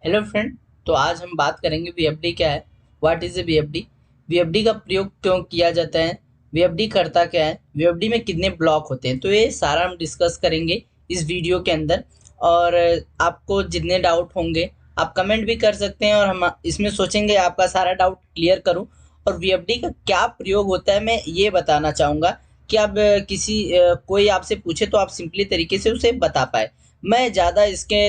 Hello friend. तो आज हम बात करेंगे वीएफडी क्या है। What is a VFD. VFD का प्रयोग क्यों किया जाता है। वीएफडी करता क्या है। वीएफडी में कितने ब्लॉक होते हैं, तो ये सारा हम डिस्कस करेंगे इस वीडियो के अंदर। और आपको जितने डाउट होंगे आप कमेंट भी कर सकते हैं और हम इसमें सोचेंगे आपका सारा डाउट क्लियर करूं। और वीएफडी का क्या प्रयोग होता है मैं ये बताना चाहूँगा कि आप कोई आपसे पूछे तो आप सिंपली तरीके से उसे बता पाए। मैं ज़्यादा इसके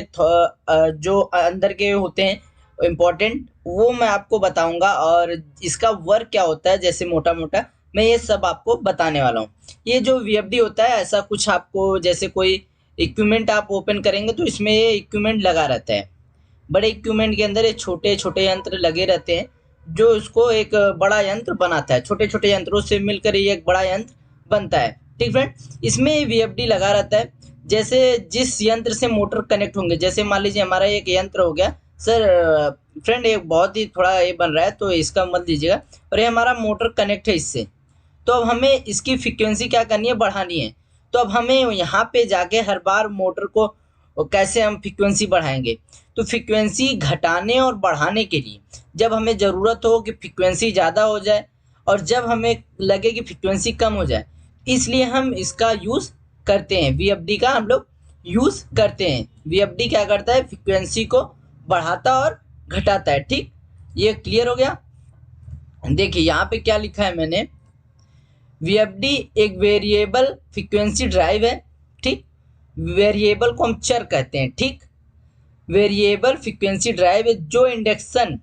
जो अंदर के होते हैं इम्पोर्टेंट वो मैं आपको बताऊंगा, और इसका वर्क क्या होता है जैसे मोटा मोटा मैं ये सब आपको बताने वाला हूँ। ये जो वीएफडी होता है ऐसा कुछ आपको जैसे कोई इक्विपमेंट आप ओपन करेंगे तो इसमें ये इक्विपमेंट लगा रहता है। बड़े इक्विपमेंट के अंदर ये छोटे छोटे यंत्र लगे रहते हैं जो इसको एक बड़ा यंत्र बनाता है। छोटे छोटे यंत्रों से मिलकर ये एक बड़ा यंत्र बनता है। ठीक फ्रेंड, इसमें वीएफडी लगा रहता है। जैसे जिस यंत्र से मोटर कनेक्ट होंगे, जैसे मान लीजिए हमारा एक यंत्र हो गया सर। फ्रेंड एक बहुत ही थोड़ा ये बन रहा है तो इसका मत लीजिएगा। और ये हमारा मोटर कनेक्ट है इससे। तो अब हमें इसकी फ्रीक्वेंसी क्या करनी है, बढ़ानी है। तो अब हमें यहाँ पे जाके हर बार मोटर को कैसे हम फ्रीक्वेंसी बढ़ाएंगे। तो फ्रीक्वेंसी घटाने और बढ़ाने के लिए जब हमें ज़रूरत हो कि फ्रीक्वेंसी ज़्यादा हो जाए और जब हमें लगे कि फ्रीक्वेंसी कम हो जाए, इसलिए हम इसका यूज़ करते हैं। वीएफडी का हम लोग यूज़ करते हैं। वीएफडी क्या करता है, फ्रीक्वेंसी को बढ़ाता और घटाता है। ठीक, ये क्लियर हो गया। देखिए यहाँ पे क्या लिखा है मैंने। वीएफडी एक वेरिएबल फ्रीक्वेंसी ड्राइव है। ठीक, वेरिएबल को हम चर कहते हैं। ठीक, वेरिएबल फ्रीक्वेंसी ड्राइव है जो इंडक्शन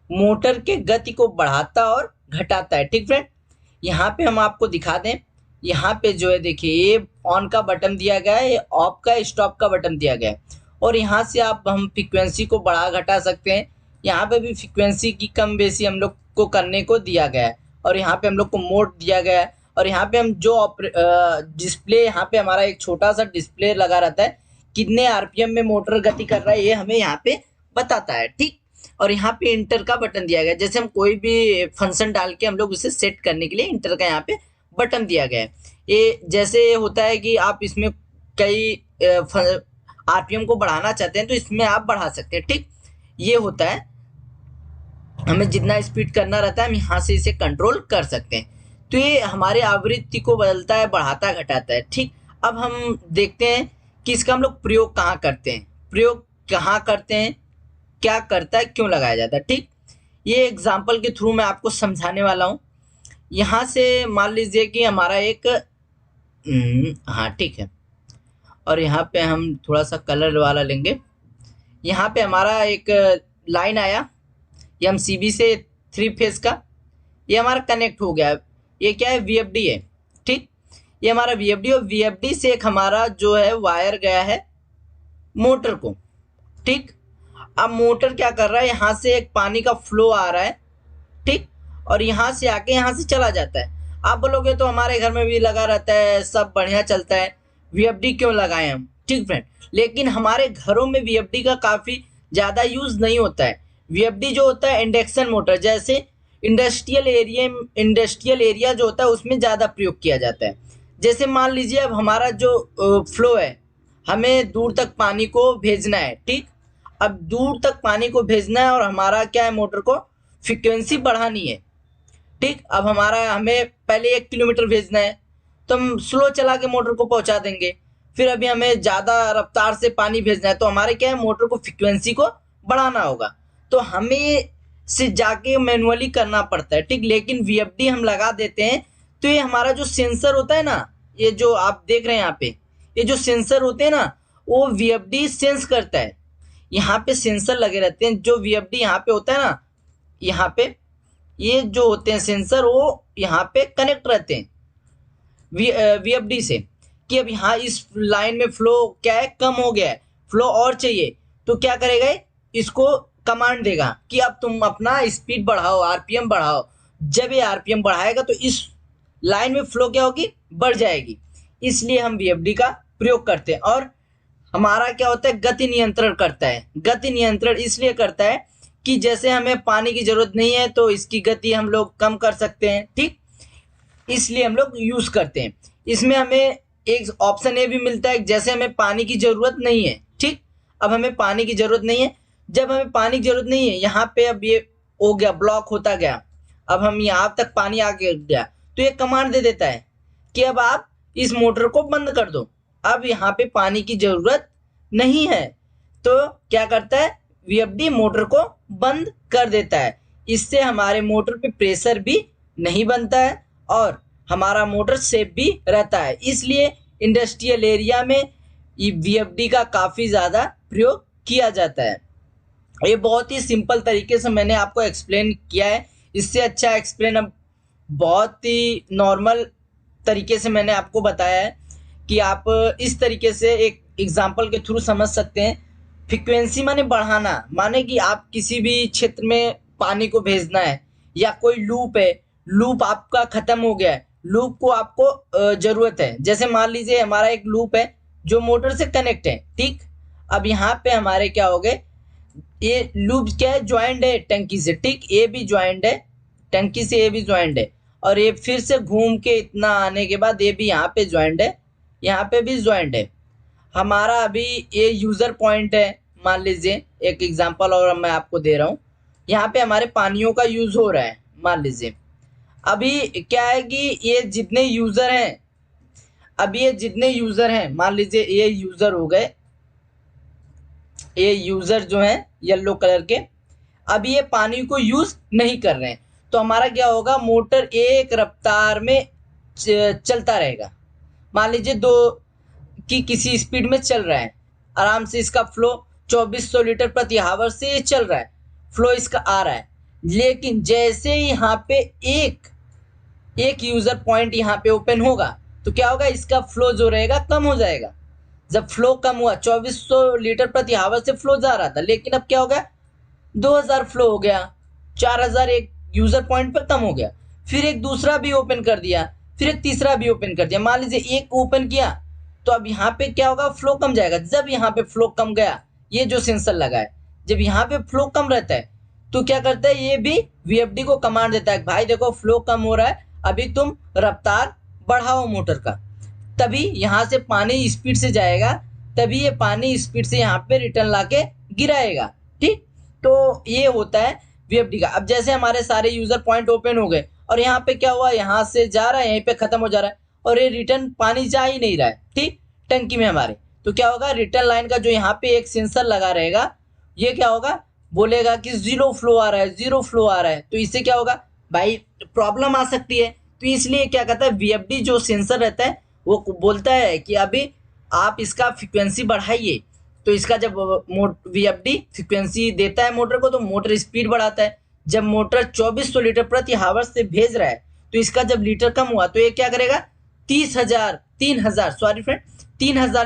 मोटर के गति को बढ़ाता और घटाता है। ठीक फ्रेंड, यहाँ पे हम आपको दिखा दें। यहाँ पे जो है देखिए ये ऑन का बटन दिया गया है, ये ऑफ का स्टॉप का बटन दिया गया है। और यहाँ से आप हम फ्रीक्वेंसी को बढ़ा घटा सकते हैं। यहाँ पे भी फ्रीक्वेंसी की कम बेसी हम लोग को करने को दिया गया है। और यहाँ पे हम लोग को मोड दिया गया है। और यहाँ पे हम जो डिस्प्ले, यहाँ पे हमारा एक छोटा सा डिस्प्ले लगा रहता है, कितने आरपीएम में मोटर गति कर रहा है ये हमें यहाँ पे बताता है। ठीक, और यहाँ पे इंटर का बटन दिया गया है। जैसे हम कोई भी फंक्शन डाल के हम लोग उसे सेट करने के लिए इंटर का यहाँ पे बटन दिया गया है। ये जैसे होता है कि आप इसमें कई आरपीएम को बढ़ाना चाहते हैं तो इसमें आप बढ़ा सकते हैं। ठीक, ये होता है। हमें जितना स्पीड करना रहता है हम यहाँ से इसे कंट्रोल कर सकते हैं। तो ये हमारे आवृत्ति को बदलता है, बढ़ाता घटाता है। ठीक, अब हम देखते हैं कि इसका हम लोग प्रयोग कहाँ करते हैं। प्रयोग कहाँ करते हैं, क्या करता है, क्यों लगाया जाता है। ठीक, ये एग्जाम्पल के थ्रू मैं आपको समझाने वाला हूँ। यहाँ से मान लीजिए कि हमारा एक हाँ ठीक है, और यहाँ पे हम थोड़ा सा कलर वाला लेंगे। यहाँ पे हमारा एक लाइन आया एमसीबी से 3 फेज का, ये हमारा कनेक्ट हो गया। ये क्या है, वीएफडी है। ठीक, ये हमारा वीएफडी और वीएफडी से एक हमारा जो है वायर गया है मोटर को। ठीक, अब मोटर क्या कर रहा है, यहाँ से एक पानी का फ्लो आ रहा है। ठीक, और यहाँ से आके यहाँ से चला जाता है। आप बोलोगे तो हमारे घर में भी लगा रहता है, सब बढ़िया चलता है, वीएफडी क्यों लगाए हम। ठीक फ्रेंड, लेकिन हमारे घरों में वीएफडी का काफ़ी ज़्यादा यूज़ नहीं होता है। वीएफडी जो होता है इंडक्शन मोटर, जैसे इंडस्ट्रियल एरिया जो होता है उसमें ज़्यादा प्रयोग किया जाता है। जैसे मान लीजिए अब हमारा जो फ्लो है, हमें दूर तक पानी को भेजना है। ठीक, अब दूर तक पानी को भेजना है और हमारा क्या है, मोटर को फ्रीक्वेंसी बढ़ानी है। ठीक, अब हमें पहले 1 किलोमीटर भेजना है तो हम स्लो चला के मोटर को पहुंचा देंगे। फिर अभी हमें ज़्यादा रफ्तार से पानी भेजना है तो हमारे क्या है, मोटर को फ्रीक्वेंसी को बढ़ाना होगा। तो हमें से जाके मैनुअली करना पड़ता है। ठीक, लेकिन वीएफडी हम लगा देते हैं तो ये हमारा जो सेंसर होता है ना, ये जो आप देख रहे हैं यहाँ पे, ये जो सेंसर होते हैं ना, वो वीएफडी सेंस करता है। यहाँ पे सेंसर लगे रहते हैं जो वीएफडी यहाँ पे होता है ना, यहाँ पे ये जो होते हैं सेंसर वो यहाँ पे कनेक्ट रहते हैं वीएफडी से, कि अब यहाँ इस लाइन में फ्लो क्या है, कम हो गया है, फ्लो और चाहिए। तो क्या करेगा, इसको कमांड देगा कि अब तुम अपना स्पीड बढ़ाओ, आरपीएम बढ़ाओ। जब ये आरपीएम बढ़ाएगा तो इस लाइन में फ्लो क्या होगी, बढ़ जाएगी। इसलिए हम वीएफडी का प्रयोग करते हैं। और हमारा क्या होता है, गति नियंत्रण करता है। गति नियंत्रण इसलिए करता है कि जैसे हमें पानी की जरूरत नहीं है तो इसकी गति हम लोग कम कर सकते हैं। ठीक, इसलिए हम लोग यूज़ करते हैं। इसमें हमें एक ऑप्शन ये भी मिलता है, जैसे हमें पानी की ज़रूरत नहीं है। ठीक, अब हमें पानी की ज़रूरत नहीं है जब हमें पानी की जरूरत नहीं है, यहाँ पे अब ये हो गया, ब्लॉक होता गया, अब हम यहाँ तक पानी आ गया, तो ये कमांड दे देता है कि अब आप इस मोटर को बंद कर दो, अब यहाँ पे पानी की जरूरत नहीं है। तो क्या करता है, वीएफडी मोटर को बंद कर देता है। इससे हमारे मोटर पे प्रेशर भी नहीं बनता है और हमारा मोटर सेफ भी रहता है। इसलिए इंडस्ट्रियल एरिया में वीएफडी का काफ़ी ज़्यादा प्रयोग किया जाता है। ये बहुत ही सिंपल तरीके से मैंने आपको एक्सप्लेन किया है, इससे अच्छा एक्सप्लेन अब बहुत ही नॉर्मल तरीके से मैंने आपको बताया है कि आप इस तरीके से एक एग्जांपल के थ्रू समझ सकते हैं। फ्रीक्वेंसी माने बढ़ाना, माने कि आप किसी भी क्षेत्र में पानी को भेजना है, या कोई लूप है, लूप आपका खत्म हो गया है, लूप को आपको जरूरत है। जैसे मान लीजिए हमारा एक लूप है जो मोटर से कनेक्ट है, ठीक। अब यहाँ पे हमारे क्या हो गए, ये लूप क्या है, ज्वाइंट है टंकी से, ठीक। ये भी ज्वाइंट है टंकी से, ये भी ज्वाइंट है, और ये फिर से घूम के इतना आने के बाद ये भी यहाँ पे ज्वाइंट है, यहाँ पे भी ज्वाइंट है। हमारा अभी ये यूज़र पॉइंट है, मान लीजिए एक एग्जांपल और मैं आपको दे रहा हूँ। यहाँ पे हमारे पानियों का यूज़ हो रहा है, मान लीजिए। अभी क्या है कि ये जितने यूज़र हैं, अभी ये जितने यूज़र हैं, मान लीजिए ये यूज़र हो गए, ये यूज़र जो हैं येलो कलर के, अभी ये पानी को यूज़ नहीं कर रहे हैं, तो हमारा क्या होगा, मोटर एक रफ्तार में चलता रहेगा। मान लीजिए 2 की किसी स्पीड में चल रहा है, आराम से इसका फ्लो 2400 लीटर प्रति आवर से ये चल रहा है, फ्लो इसका आ रहा है। लेकिन जैसे ही यहाँ पे एक यूज़र पॉइंट यहाँ पे ओपन होगा, तो क्या होगा, इसका फ्लो जो रहेगा कम हो जाएगा। जब फ्लो कम हुआ, 2400 लीटर प्रति आवर से फ्लो जा रहा था, लेकिन अब क्या हो गया, 2000 फ्लो हो गया, 4000 एक यूज़र पॉइंट पर कम हो गया। फिर एक दूसरा भी ओपन कर दिया, फिर एक तीसरा भी ओपन कर दिया। मान लीजिए एक ओपन किया, तो अब यहाँ पे क्या होगा, फ्लो कम जाएगा। जब यहाँ पे फ्लो कम गया, ये जो सेंसर लगा है, जब यहाँ पे फ्लो कम रहता है, तो क्या करता है, ये भी वीएफडी को कमांड देता है, भाई देखो फ्लो कम हो रहा है, अभी तुम रफ्तार बढ़ाओ मोटर का। तभी यहाँ से पानी स्पीड से जाएगा, तभी ये पानी स्पीड से यहाँ पे रिटर्न लाके गिराएगा, ठीक। तो ये होता है वीएफडी का। अब जैसे हमारे सारे यूजर पॉइंट ओपन हो गए, और यहाँ पे क्या हुआ, यहाँ से जा रहा है, यहीं पे खत्म हो जा रहा है, और ये रिटर्न पानी जा ही नहीं रहा है, ठीक, टंकी में हमारे। तो क्या होगा, रिटर्न लाइन का जो यहाँ पे एक सेंसर लगा रहेगा, ये क्या होगा, बोलेगा कि जीरो फ्लो आ रहा है, जीरो फ्लो आ रहा है। तो इससे क्या होगा भाई, प्रॉब्लम आ सकती है। तो इसलिए क्या कहता है, वीएफडी जो सेंसर रहता है वो बोलता है कि अभी आप इसका फ्रीक्वेंसी बढ़ाइए। तो इसका जब वीएफडी फ्रीक्वेंसी देता है मोटर को, तो मोटर स्पीड बढ़ाता है। जब मोटर 2400 लीटर प्रति आवर से भेज रहा है, तो इसका जब लीटर कम हुआ, तो ये क्या करेगा, 3000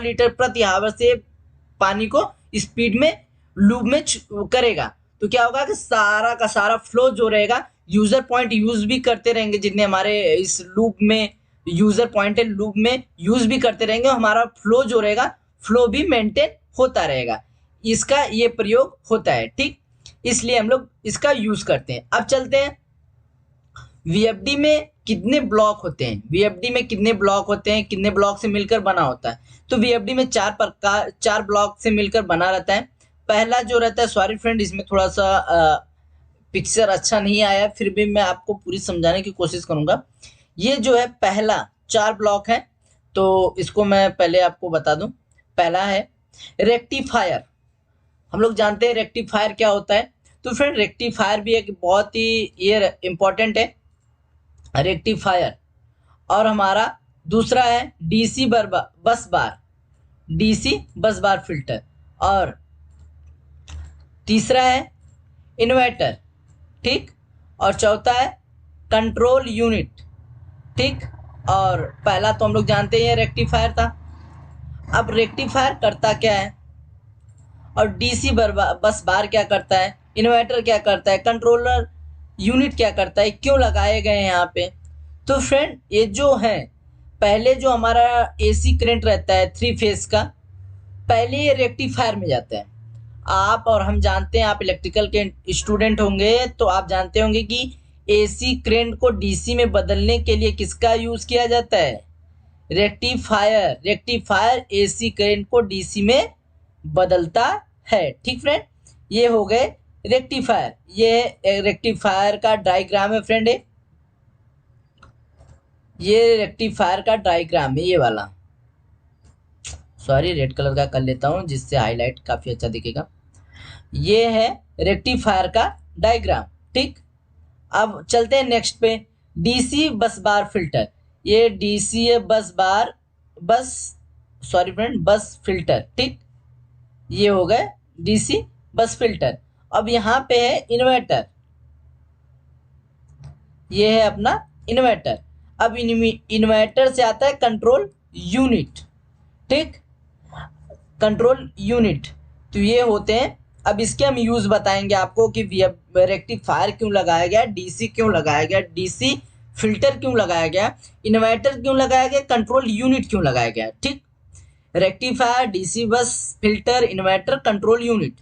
लीटर प्रति आवर से पानी को स्पीड में लूप में करेगा। तो क्या होगा कि सारा का सारा फ्लो जो रहेगा, यूजर पॉइंट यूज भी करते रहेंगे, जितने हमारे इस लूप में यूजर पॉइंट है, लूप में यूज भी करते रहेंगे, और हमारा फ्लो जो रहेगा, फ्लो भी मेंटेन होता रहेगा। इसका ये प्रयोग होता है, ठीक। इसलिए हम लोग इसका यूज करते हैं। अब चलते हैं, वीएफडी में कितने ब्लॉक होते हैं, वीएफडी में कितने ब्लॉक होते हैं, कितने ब्लॉक से मिलकर बना होता है। तो वीएफडी में 4 ब्लॉक से मिलकर बना रहता है। पहला जो रहता है, सॉरी फ्रेंड इसमें थोड़ा सा पिक्चर अच्छा नहीं आया, फिर भी मैं आपको पूरी समझाने की कोशिश करूंगा। ये जो है पहला 4 ब्लॉक है, तो इसको मैं पहले आपको बता दूं। पहला है रेक्टिफायर। हम लोग जानते हैं रेक्टिफायर क्या होता है। तो फ्रेंड रेक्टिफायर भी एक बहुत ही ये इम्पोर्टेंट है, रेक्टिफायर। और हमारा दूसरा है डीसी बस बार, डीसी बस बार फिल्टर। और तीसरा है इन्वर्टर, ठीक। और चौथा है कंट्रोल यूनिट, ठीक। और पहला तो हम लोग जानते हैं रेक्टिफायर था। अब रेक्टिफायर करता क्या है, और डीसी बस बार क्या करता है, इन्वर्टर क्या करता है, कंट्रोलर यूनिट क्या करता है, क्यों लगाए गए हैं यहाँ पे। तो फ्रेंड ये जो है, पहले जो हमारा एसी करंट रहता है 3 फेज का, पहले ये रेक्टिफायर में जाता है। आप और हम जानते हैं, आप इलेक्ट्रिकल के स्टूडेंट होंगे, तो आप जानते होंगे कि एसी करंट को डीसी में बदलने के लिए किसका यूज़ किया जाता है, रेक्टिफायर। रेक्टिफायर एसी करंट को डीसी में बदलता है, ठीक फ्रेंड। ये हो गए रेक्टिफायर। ये रेक्टिफायर का डायग्राम है फ्रेंड, ये रेक्टिफायर का डायग्राम है, ये वाला। सॉरी, रेड कलर का कर लेता हूँ जिससे हाईलाइट काफी अच्छा दिखेगा। ये है रेक्टिफायर का डायग्राम, ठीक। अब चलते हैं नेक्स्ट पे, डीसी बस बार फिल्टर। ये डीसी है बस सॉरी फ्रेंड, बस फिल्टर, ठीक। ये हो गए डीसी बस फिल्टर। अब यहाँ पे है इन्वर्टर, ये है अपना इन्वर्टर। अब इन्वर्टर से आता है कंट्रोल यूनिट, ठीक, कंट्रोल यूनिट। तो ये होते हैं। अब इसके हम यूज बताएंगे आपको कि रेक्टिफायर क्यों लगाया गया, डीसी क्यों लगाया गया, डीसी फिल्टर क्यों लगाया गया, इन्वर्टर क्यों लगाया गया, कंट्रोल यूनिट क्यों लगाया गया, ठीक। Rectifier, DC bus filter, inverter, control unit,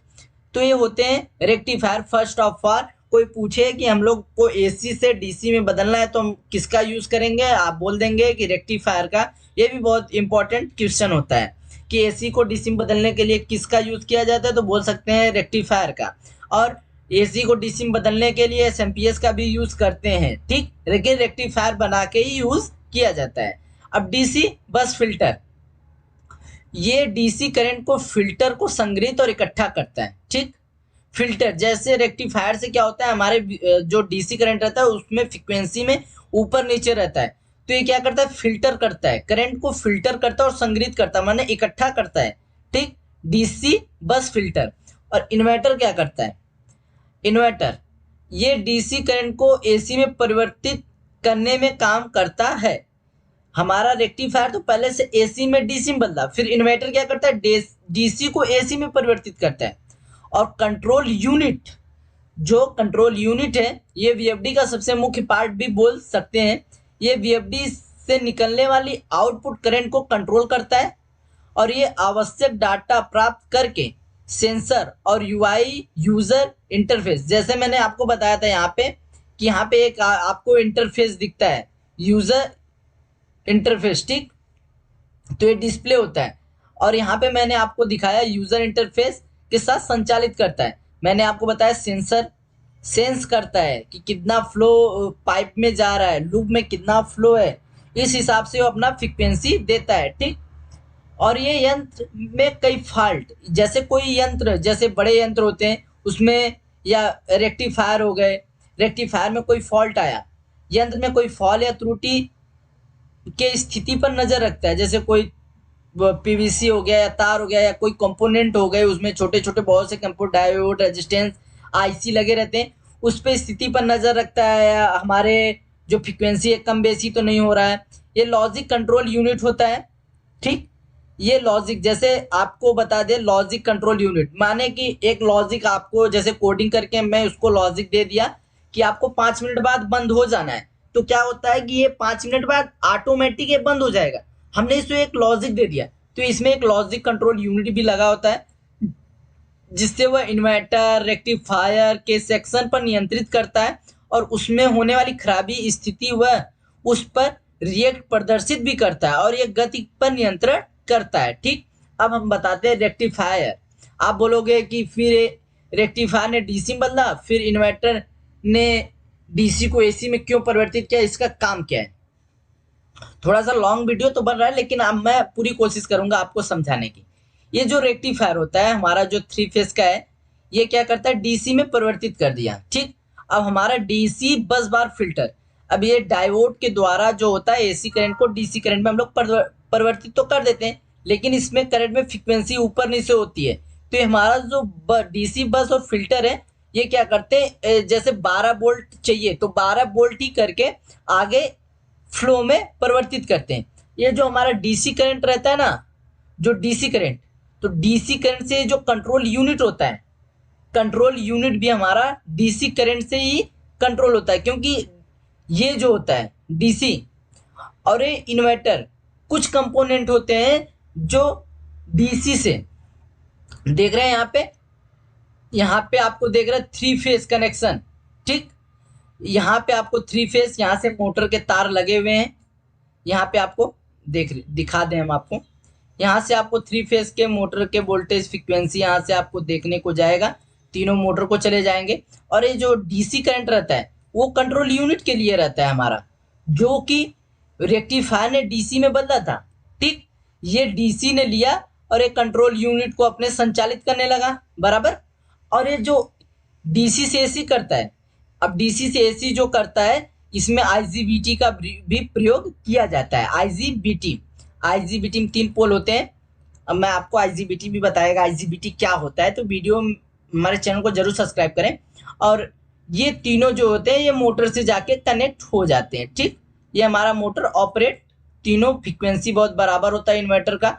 तो ये होते हैं रेक्टिफायर। फर्स्ट ऑफ ऑल कोई पूछे कि हम लोग को एसी से डीसी में बदलना है तो हम किसका यूज करेंगे, आप बोल देंगे कि रेक्टिफायर का। ये भी बहुत इंपॉर्टेंट क्वेश्चन होता है कि एसी को डीसी में बदलने के लिए किसका यूज किया जाता है, तो बोल सकते हैं रेक्टिफायर का। और एसी को डीसी में बदलने के लिए एसएमपीएस का भी यूज करते हैं, ठीक, लेकिन रेक्टिफायर बना के ही यूज किया जाता है। अब डीसी बस फिल्टर, ये डीसी करंट को फिल्टर को संग्रहित और इकट्ठा करता है, ठीक। फिल्टर जैसे रेक्टिफायर से क्या होता है, हमारे जो डीसी करंट रहता है उसमें फ्रीक्वेंसी में ऊपर नीचे रहता है, तो ये क्या करता है, फिल्टर करता है, करंट को फिल्टर करता है और संग्रहित करता है, माने इकट्ठा करता है, ठीक, डीसी बस फिल्टर। और इन्वर्टर क्या करता है, इन्वर्टर ये डीसी करंट को एसी में परिवर्तित करने में काम करता है। हमारा रेक्टिफायर तो पहले से एसी में डीसी में बदला, फिर इन्वर्टर क्या करता है, डीसी को एसी में परिवर्तित करता है। और कंट्रोल यूनिट, जो कंट्रोल यूनिट है, ये वीएफडी का सबसे मुख्य पार्ट भी बोल सकते हैं। ये वीएफडी से निकलने वाली आउटपुट करंट को कंट्रोल करता है और ये आवश्यक डाटा प्राप्त करके सेंसर और यूआई यूजर इंटरफेस, जैसे मैंने आपको बताया था यहाँ पे कि यहाँ पे एक आपको इंटरफेस दिखता है, यूजर इंटरफेस, ठीक, तो ये डिस्प्ले होता है। और यहाँ पे मैंने आपको दिखाया यूजर इंटरफेस के साथ संचालित करता है। मैंने आपको बताया सेंसर सेंस करता है कि कितना फ्लो पाइप में जा रहा है, लूप में कितना फ्लो है, इस हिसाब से वो अपना फ्रीक्वेंसी देता है, ठीक। और ये यंत्र में कई फॉल्ट, जैसे कोई यंत्र, जैसे बड़े यंत्र होते हैं उसमें, या रेक्टिफायर हो गए, रेक्टिफायर में कोई फॉल्ट आया, यंत्र में कोई फॉल्ट या त्रुटि के स्थिति पर नजर रखता है। जैसे कोई पीवीसी हो गया या तार हो गया या कोई कंपोनेंट हो गए, उसमें छोटे छोटे बहुत से कंपोनेंट, डायोड, रेजिस्टेंस, आईसी लगे रहते हैं, उस पे स्थिति पर नजर रखता है, या हमारे जो फ्रीक्वेंसी है कम बेसी तो नहीं हो रहा है। ये लॉजिक कंट्रोल यूनिट होता है, ठीक। ये लॉजिक, जैसे आपको बता दे, लॉजिक कंट्रोल यूनिट माने कि एक लॉजिक आपको जैसे कोडिंग करके मैं उसको लॉजिक दे दिया कि आपको 5 मिनट बाद बंद हो जाना है, तो क्या होता है कि ये 5 मिनट बाद ऑटोमेटिक ये बंद हो जाएगा, हमने इसको एक लॉजिक दे दिया। तो इसमें एक लॉजिक कंट्रोल यूनिट भी लगा होता है जिससे वह इन्वर्टर रेक्टिफायर के सेक्शन पर नियंत्रित करता है और उसमें होने वाली खराबी स्थिति वह उस पर रिएक्ट प्रदर्शित भी करता है और ये गति पर नियंत्रण करता है, ठीक। अब हम बताते हैं रेक्टिफायर। आप बोलोगे कि फिर रेक्टिफायर ने डीसी बदला, फिर इन्वर्टर ने डीसी को एसी में क्यों परिवर्तित किया, इसका काम क्या है। थोड़ा सा लॉन्ग वीडियो तो बन रहा है, लेकिन अब मैं पूरी कोशिश करूंगा आपको समझाने की। ये जो रेक्टिफायर होता है हमारा जो 3 फेज का है, ये क्या करता है, डीसी में परिवर्तित कर दिया, ठीक। अब हमारा डीसी बस बार फिल्टर, अब ये डायोड के द्वारा जो होता है एसी करंट को डीसी करंट में हम लोग परिवर्तित तो कर देते हैं, लेकिन इसमें करंट में फ्रीक्वेंसी ऊपर नीचे होती है। तो ये हमारा जो डीसी बस और फिल्टर है, ये क्या करते हैं, जैसे 12 वोल्ट चाहिए तो 12 वोल्ट ही करके आगे फ्लो में परिवर्तित करते हैं। ये जो हमारा डीसी करंट रहता है ना, जो डीसी करंट, तो डीसी करंट से जो कंट्रोल यूनिट होता है, कंट्रोल यूनिट भी हमारा डीसी करंट से ही कंट्रोल होता है, क्योंकि ये जो होता है डीसी और ये इन्वर्टर, कुछ कंपोनेंट होते हैं जो डीसी से, देख रहे हैं यहाँ पे आपको देख रहे हैं 3 फेज कनेक्शन, ठीक। यहाँ पे आपको 3 फेज, यहाँ से मोटर के तार लगे हुए हैं, यहाँ पे आपको दिखा दें हम आपको, यहाँ से आपको 3 फेज के मोटर के वोल्टेज फ्रीक्वेंसी यहाँ से आपको देखने को जाएगा, तीनों मोटर को चले जाएंगे। और ये जो डीसी करंट रहता है वो कंट्रोल यूनिट के लिए रहता है हमारा, जो कि रेक्टिफायर ने डीसी में बदला था। ठीक, ये डीसी ने लिया और एक कंट्रोल यूनिट को अपने संचालित करने लगा, बराबर। और ये जो डीसी से एसी करता है, अब डीसी से एसी जो करता है इसमें आईजीबीटी का भी प्रयोग किया जाता है। आईजीबीटी में 3 पोल होते हैं। अब मैं आपको आईजीबीटी भी बताएगा आईजीबीटी क्या होता है, तो वीडियो हमारे चैनल को जरूर सब्सक्राइब करें। और ये तीनों जो होते हैं ये मोटर से जाके कनेक्ट हो जाते हैं। ठीक, ये हमारा मोटर ऑपरेट, तीनों फ्रीक्वेंसी बहुत बराबर होता है इन्वर्टर का,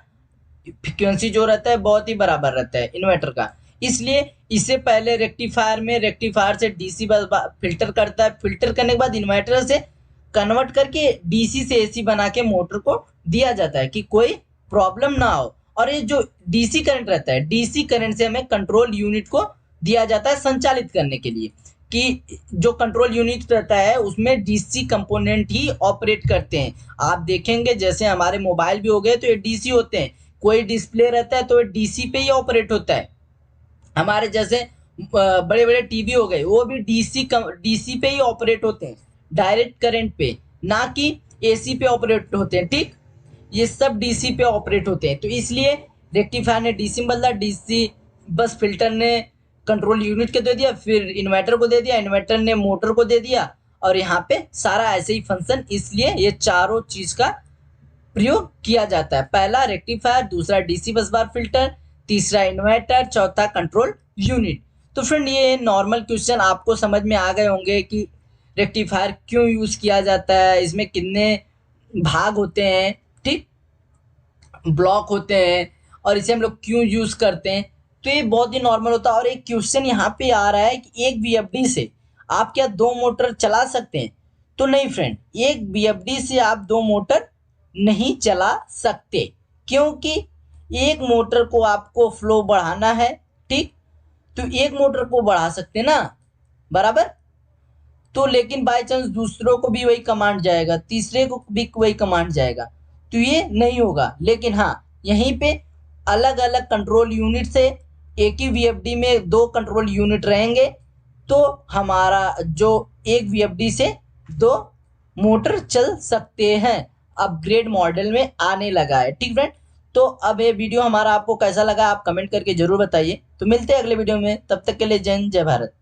फ्रीक्वेंसी जो रहता है बहुत ही बराबर रहता है इन्वर्टर का। इसलिए इससे पहले रेक्टिफायर से डीसी फिल्टर करता है, फिल्टर करने के बाद इन्वर्टर से कन्वर्ट करके डीसी से एसी बना के मोटर को दिया जाता है कि कोई प्रॉब्लम ना हो। और ये जो डीसी करंट रहता है, डीसी करंट से हमें कंट्रोल यूनिट को दिया जाता है संचालित करने के लिए, कि जो कंट्रोल यूनिट रहता है उसमें डीसी कंपोनेंट ही ऑपरेट करते हैं। आप देखेंगे जैसे हमारे मोबाइल भी हो गए तो ये डीसी होते हैं, कोई डिस्प्ले रहता है तो ये डीसी पे ही ऑपरेट होता है। हमारे जैसे बड़े बड़े टीवी हो गए वो भी डीसी पे ही ऑपरेट होते हैं, डायरेक्ट करंट पे, ना कि एसी पे ऑपरेट होते हैं। ठीक, ये सब डीसी पे ऑपरेट होते हैं। तो इसलिए रेक्टिफायर ने डीसी में बदला, डीसी बस फिल्टर ने कंट्रोल यूनिट को दे दिया, फिर इन्वर्टर को दे दिया, इन्वर्टर ने मोटर को दे दिया, और यहाँ पे सारा ऐसे ही फंक्शन। इसलिए ये चारों चीज का प्रयोग किया जाता है। पहला रेक्टिफायर, दूसरा डीसी बस बार फिल्टर, तीसरा इन्वर्टर, चौथा कंट्रोल यूनिट। तो फ्रेंड ये नॉर्मल क्वेश्चन आपको समझ में आ गए होंगे कि रेक्टिफायर क्यों यूज किया जाता है, इसमें कितने भाग होते हैं, ठीक, ब्लॉक होते हैं, और इसे हम लोग क्यों यूज करते हैं। तो ये बहुत ही नॉर्मल होता है। और एक क्वेश्चन यहाँ पे आ रहा है कि एक बीएफडी से आप क्या 2 मोटर चला सकते हैं? तो नहीं फ्रेंड, एक बीएफडी से आप 2 मोटर नहीं चला सकते, क्योंकि एक मोटर को आपको फ्लो बढ़ाना है। ठीक, तो एक मोटर को बढ़ा सकते ना, बराबर। तो लेकिन बाय चांस दूसरों को भी वही कमांड जाएगा, तीसरे को भी वही कमांड जाएगा, तो ये नहीं होगा। लेकिन हाँ, यहीं पे अलग अलग कंट्रोल यूनिट से एक ही वीएफडी में 2 कंट्रोल यूनिट रहेंगे, तो हमारा जो एक वीएफडी से 2 मोटर चल सकते हैं, अपग्रेड मॉडल में आने लगा है। ठीक फ्रेंड, तो अब ये वीडियो हमारा आपको कैसा लगा आप कमेंट करके जरूर बताइए। तो मिलते हैं अगले वीडियो में, तब तक के लिए जय हिंद, जय भारत।